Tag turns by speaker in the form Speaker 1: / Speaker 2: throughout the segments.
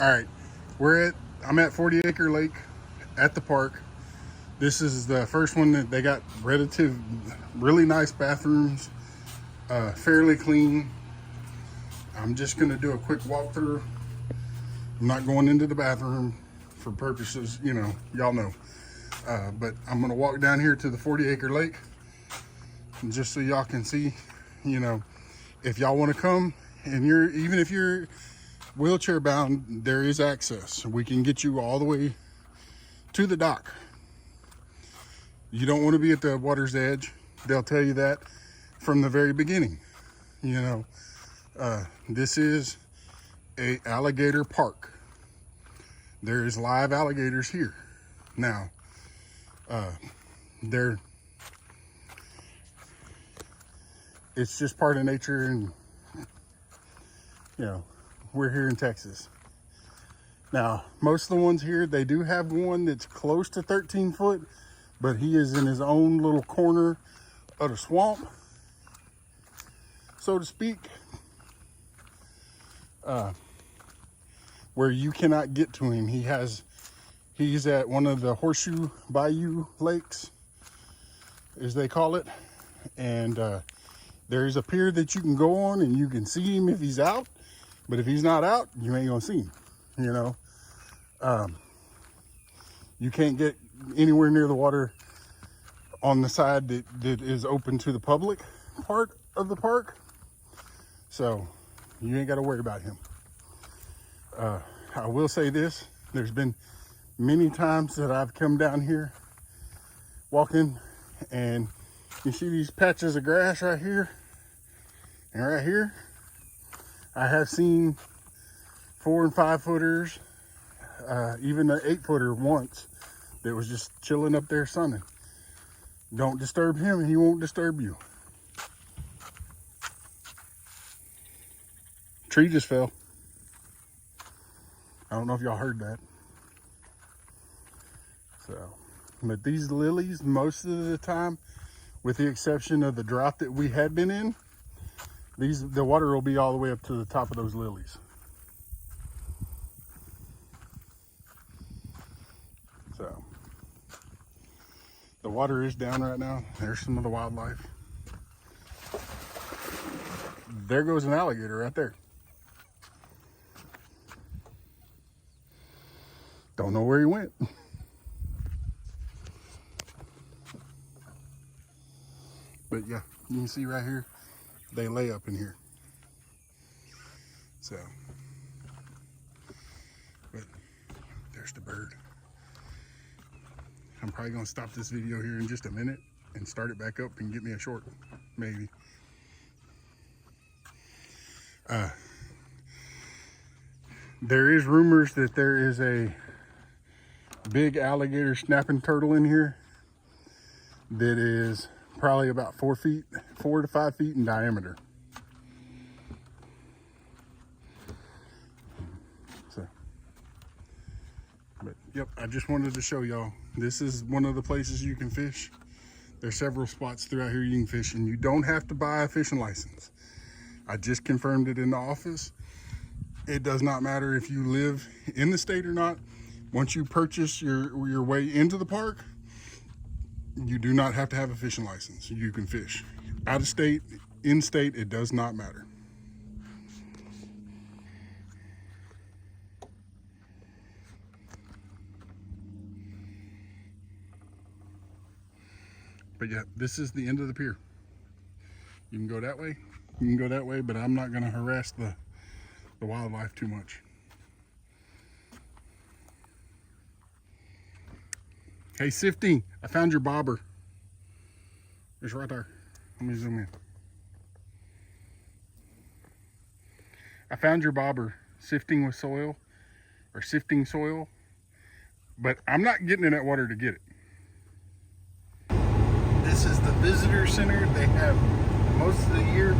Speaker 1: All right, I'm at 40 Acre Lake at the park. This is the first one that they got really nice bathrooms, fairly clean. I'm just gonna do a quick walkthrough. I'm not going into the bathroom for purposes, y'all know. But I'm gonna walk down here to the 40 Acre Lake, just so y'all can see, if y'all wanna come, and even if you're wheelchair bound, there is access. We can get you all the way to the dock. You don't want to be at the water's edge. They'll tell you that from the very beginning. This is a alligator park. There is live alligators here. Now, it's just part of nature, and we're here in Texas. Now, most of the ones here, they do have one that's close to 13 foot, but he is in his own little corner of the swamp, so to speak, where you cannot get to him. He's at one of the Horseshoe Bayou lakes, as they call it, and there's a pier that you can go on and you can see him if he's out. But if he's not out, you ain't gonna see him, You can't get anywhere near the water on the side that is open to the public part of the park. So you ain't gotta worry about him. I will say this, there's been many times that I've come down here walking, and you see these patches of grass right here and right here. I have seen 4 and 5 footers, even an 8 footer once that was just chilling up there sunning. Don't disturb him and he won't disturb you. Tree just fell. I don't know if y'all heard that. But these lilies, most of the time, with the exception of the drought that we had been in, the water will be all the way up to the top of those lilies. So the water is down right now. There's some of the wildlife. There goes an alligator right there. Don't know where he went. But yeah, you can see right here, they lay up in here. So, but there's the bird. I'm probably gonna stop this video here in just a minute and start it back up and get me a short, maybe. There is rumors that there is a big alligator snapping turtle in here that is probably about 4 to 5 feet in diameter. So, but yep, I just wanted to show y'all, this is one of the places you can fish. There's several spots throughout here you can fish, and you don't have to buy a fishing license. I just confirmed it in the office. It does not matter if you live in the state or not. Once you purchase your way into the park, you do not have to have a fishing license. You can fish out of state, in state, it does not matter. But yeah, this is the end of the pier. You can go that way, you can go that way, but I'm not gonna harass the wildlife too much. Hey, Sifty, I found your bobber. It's right there. Let me zoom in. I found your bobber, sifting with soil, or sifting soil, but I'm not getting in that water to get it. This is the visitor center. They have, most of the year,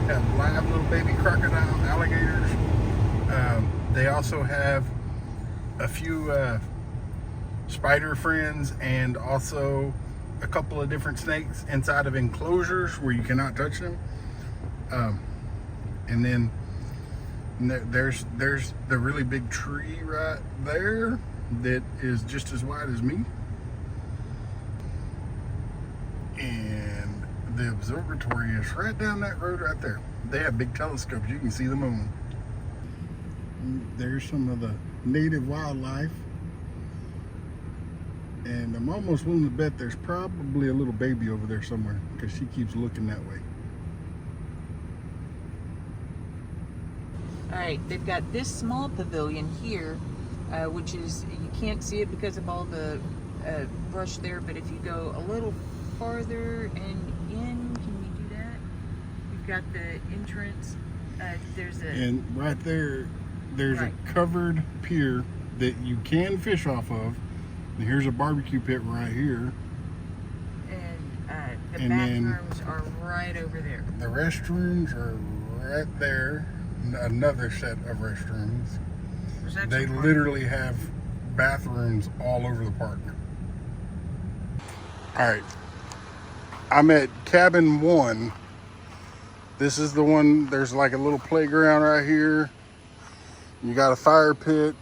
Speaker 1: have live little baby crocodile, alligators. They also have a few spider friends, and also a couple of different snakes inside of enclosures where you cannot touch them. And then And there's the really big tree right there that is just as wide as me. And the observatory is right down that road right there. They have big telescopes. You can see the moon. There's some of the native wildlife. And I'm almost willing to bet there's probably a little baby over there somewhere because she keeps looking that way.
Speaker 2: All right, they've got this small pavilion here, which is, you can't see it because of all the brush there, but if you go a little farther and in, can you do that? You've got the entrance.
Speaker 1: And right there, there's a covered pier that you can fish off of. And here's a barbecue pit right here.
Speaker 2: And the bathrooms are right over there.
Speaker 1: The restrooms are right there. Another set of restrooms. They literally have bathrooms all over the park. All right, I'm at cabin 1. This is the one. There's like a little playground right here. You got a fire pit.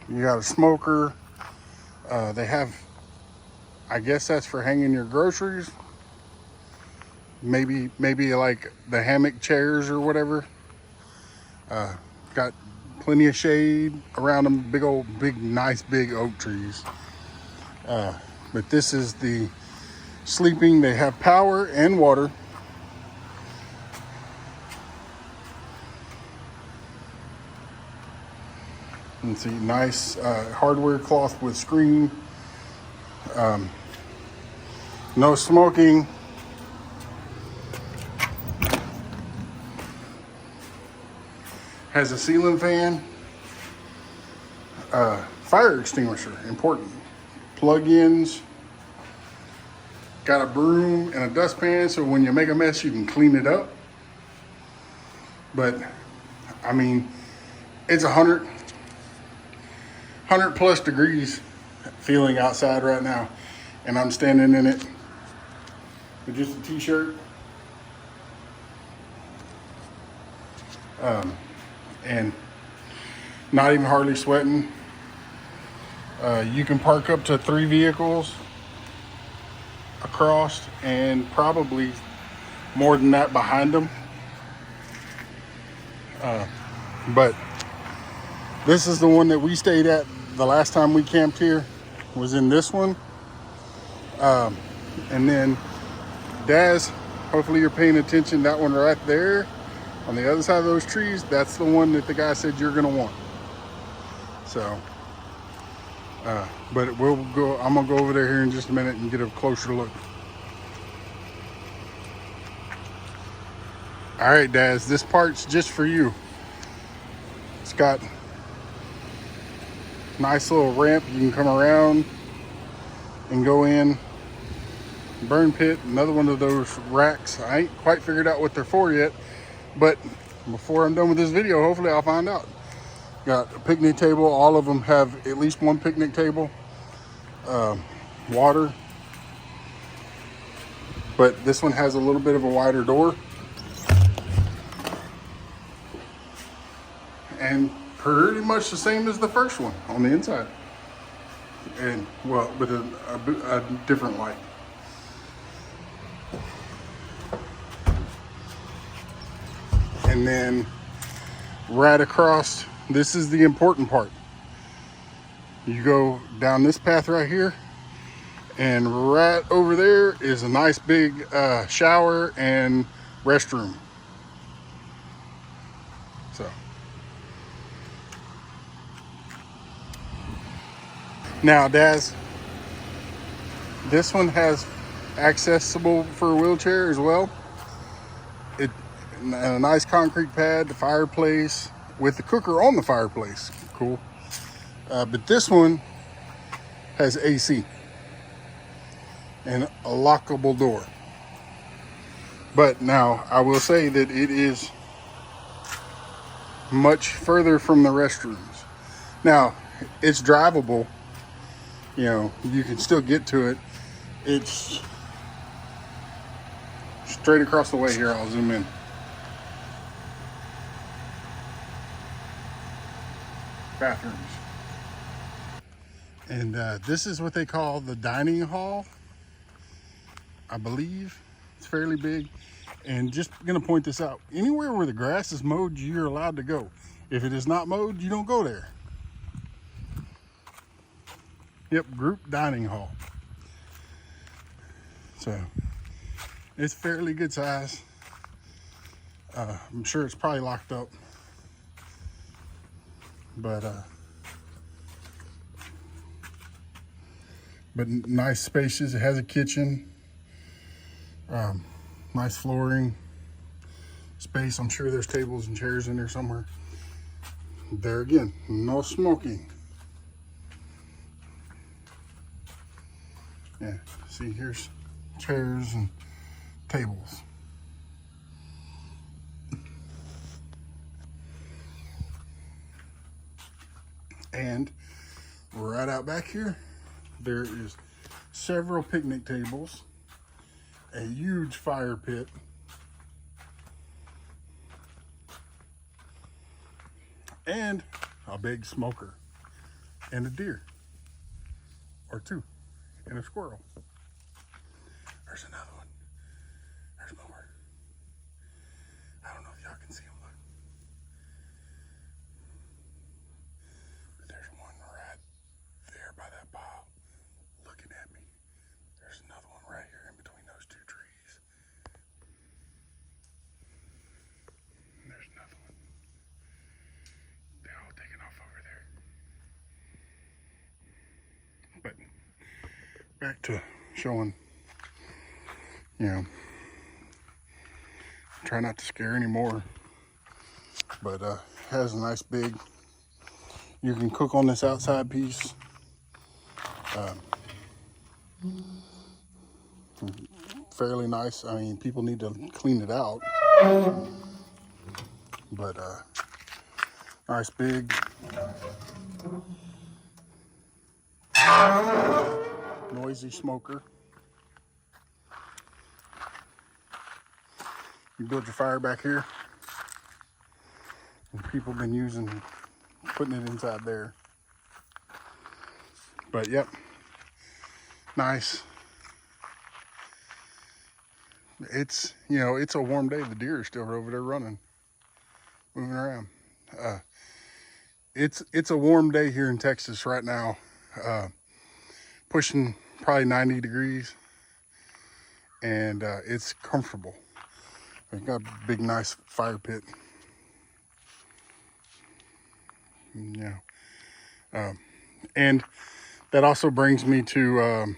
Speaker 1: You got a smoker. They have, I guess that's for hanging your groceries. Maybe like the hammock chairs or whatever. Got plenty of shade around them. Nice big oak trees. But this is the sleeping. They have power and water. You can see nice hardware cloth with screen. No smoking. Has a ceiling fan. Fire extinguisher, important. Plug-ins. Got a broom and a dustpan, so when you make a mess, you can clean it up. But, I mean, it's 100 plus degrees feeling outside right now. And I'm standing in it with just a t-shirt. And not even hardly sweating. You can park up to 3 vehicles across and probably more than that behind them. But this is the one that we stayed at the last time we camped here, was in this one. And then Daz, hopefully you're paying attention, that one right there on the other side of those trees, that's the one that the guy said you're gonna want. So, but I'm gonna go over there here in just a minute and get a closer look. All right, Daz, this part's just for you. It's got nice little ramp. You can come around and go in. Burn pit, another one of those racks. I ain't quite figured out what they're for yet, but before I'm done with this video, hopefully I'll find out. Got a picnic table. All of them have at least one picnic table. Water. But this one has a little bit of a wider door. And pretty much the same as the first one on the inside. And, well, with a different light. And then right across, this is the important part. You go down this path right here, and right over there is a nice big shower and restroom. So now, Daz, this one has accessible for a wheelchair as well. A nice concrete pad, the fireplace with the cooker on the fireplace. Cool. But this one has AC and a lockable door. But now I will say that it is much further from the restrooms. Now it's drivable. You know, you can still get to it. It's straight across the way here. I'll zoom in. bathrooms. And this is what they call the dining hall, I believe. It's fairly big. And just gonna point this out, anywhere where the grass is mowed, you're allowed to go. If it is not mowed, you don't go there. Yep, group dining hall. So it's fairly good size. I'm sure it's probably locked up, but nice spacious. It has a kitchen, nice flooring space. I'm sure there's tables and chairs in there somewhere. There again, no smoking. Yeah, see, here's chairs and tables. And right out back here, there is several picnic tables, a huge fire pit, and a big smoker, and a deer, or two, and a squirrel. There's another one. There's more. I don't know if y'all can see them. Look. But there's one right there by that pile, looking at me. There's another one right here in between those two trees. And there's another one. They're all taking off over there. But back to showing, you know, try not to scare anymore, but has a nice big, you can cook on this outside piece. Fairly nice. I mean, people need to clean it out, but nice big noisy smoker. You build your fire back here, and people have been putting it inside there. But yep, nice. It's, you know, it's a warm day. The deer are still over there running, moving around. It's a warm day here in Texas right now, pushing probably 90 degrees, and it's comfortable. We've got a big, nice fire pit. Yeah. And that also brings me to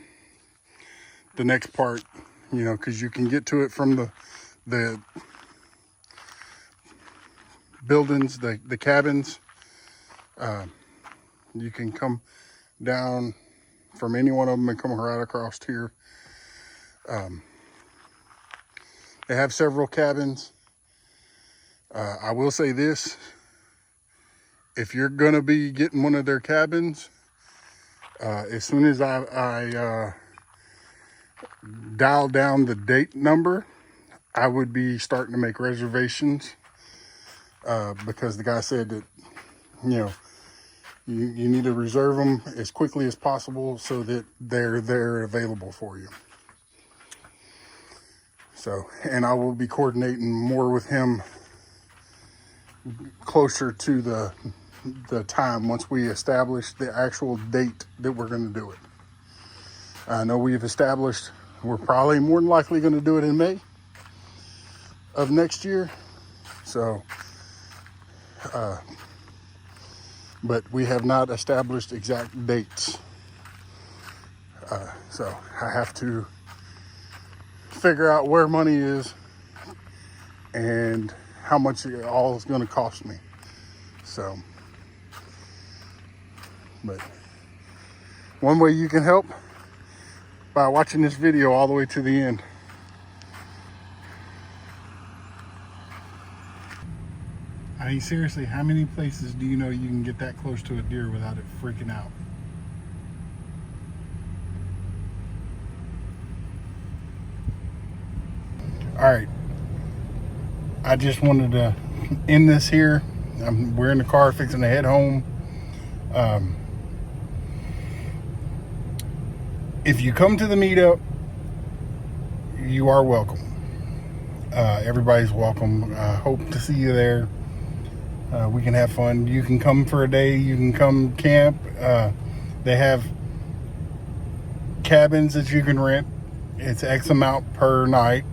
Speaker 1: the next part, you know, because you can get to it from the buildings, the cabins. You can come down from any one of them and come right across here. They have several cabins. I will say this, if you're gonna be getting one of their cabins, as soon as I dial down the date number, I would be starting to make reservations, because the guy said that, you know, you need to reserve them as quickly as possible so that they're available for you. So, and I will be coordinating more with him closer to the time once we establish the actual date that we're going to do it. I know we've established we're probably more than likely going to do it in May of next year. So, but we have not established exact dates. So I have to figure out where money is and how much it all is going to cost me. So, but one way you can help, by watching this video all the way to the end. I mean, seriously, how many places do you know you can get that close to a deer without it freaking out? All right, I just wanted to end this here. We're in the car fixing to head home. If you come to the meetup, you are welcome. Everybody's welcome. Hope to see you there. We can have fun. You can come for a day. You can come camp. They have cabins that you can rent. It's X amount per night.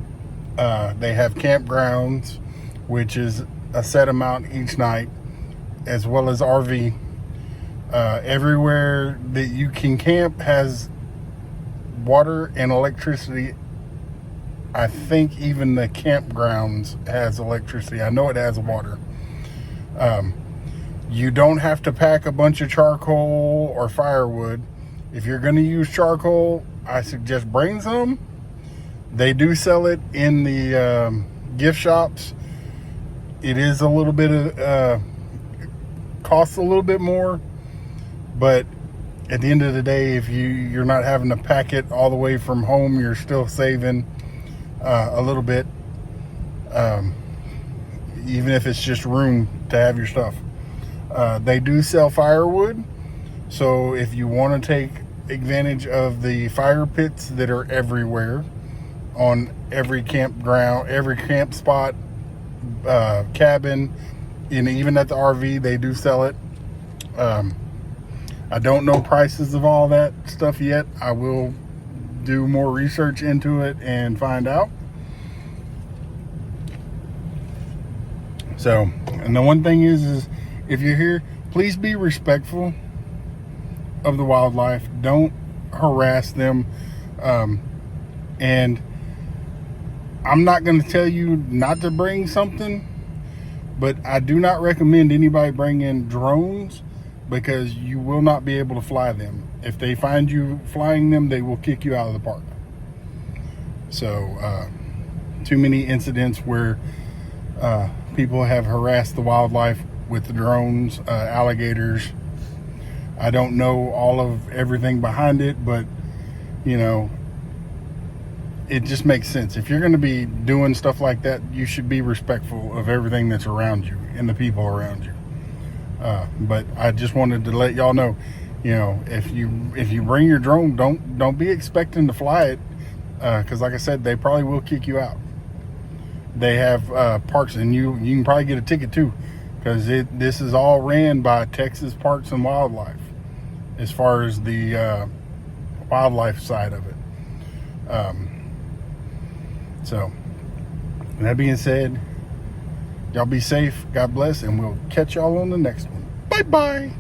Speaker 1: They have campgrounds, which is a set amount each night, as well as RV. Everywhere that you can camp has water and electricity. I think even the campgrounds has electricity. I know it has water. You don't have to pack a bunch of charcoal or firewood. If you're going to use charcoal, I suggest bring some. They do sell it in the gift shops. It is a little bit of costs a little bit more, but at the end of the day, if you're not having to pack it all the way from home, you're still saving a little bit, even if it's just room to have your stuff. They do sell firewood, so if you want to take advantage of the fire pits that are everywhere on every campground, every camp spot, cabin, and even at the RV, they do sell it. I don't know prices of all that stuff yet. I will do more research into it and find out. So, and the one thing is if you're here, please be respectful of the wildlife. Don't harass them. And I'm not going to tell you not to bring something, but I do not recommend anybody bring in drones, because you will not be able to fly them. If they find you flying them, they will kick you out of the park. So, too many incidents where people have harassed the wildlife with the drones, alligators. I don't know all of everything behind it, but, you know, it just makes sense. If you're going to be doing stuff like that, you should be respectful of everything that's around you and the people around you. But I just wanted to let y'all know, you know, if you bring your drone, don't be expecting to fly it, because like I said, they probably will kick you out. They have parks, and you can probably get a ticket too, because this is all ran by Texas Parks and Wildlife, as far as the wildlife side of it. So, that being said, y'all be safe, God bless, and we'll catch y'all on the next one. Bye-bye.